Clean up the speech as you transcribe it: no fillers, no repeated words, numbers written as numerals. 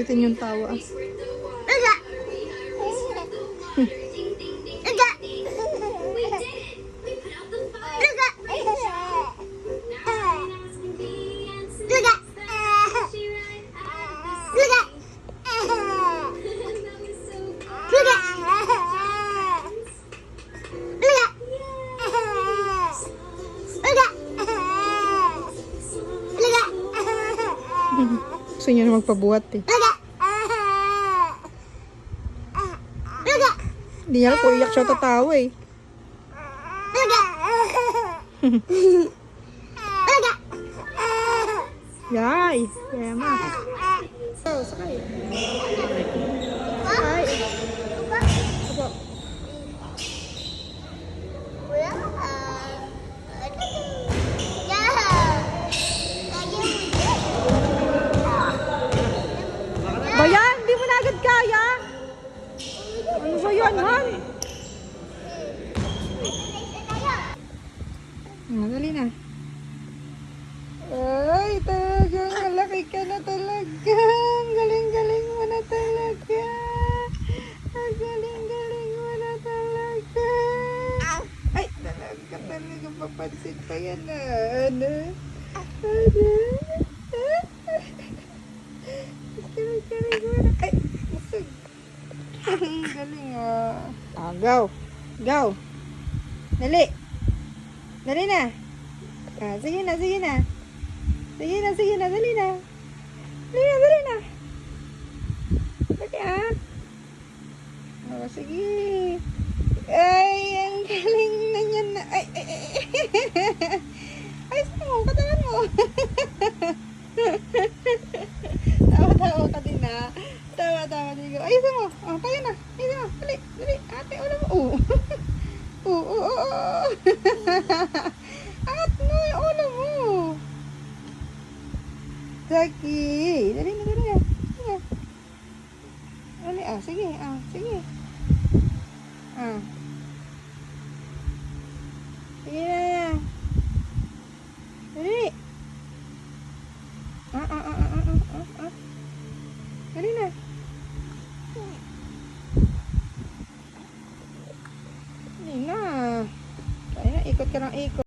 Ulitin yung tawa. Gusto niya na magpabuhat eh. Hindi niya alam kung iyak siya tatawa eh. Yay! Kaya ma. Oh, sakay. Sakay. Apo. Bayan, hindi mo na agad kaya. Ano ba yan, Han? Dali na. Ay, talagang malaki ka na talaga. Ang galing-galing mo na talaga. Ang galing-galing mo na talaga. Ay, talaga papansin pa yan na. Ano? Galing mo na. Ay, masag. Galing ah. Go. Go. Dali. Dali na. Ah, sige na, sige na. Sige na, sige na, dali na. Dali na, dali na. Dali ah. Oh, sige. Ay, ang galing na yan na. Ay, ay, ay. Ay, saan mo? Katawan mo. Tawa-tawa ka din na. Tawa-tawa din ko. Ay, saan mo? Oh, tayo na. Ay, saan mo? Dali, dali. Ate, ulo mo. Oo. Angat mo yung ulo mo. Zaki. Dali na, dali na. Dali, sige, sige. Sige na.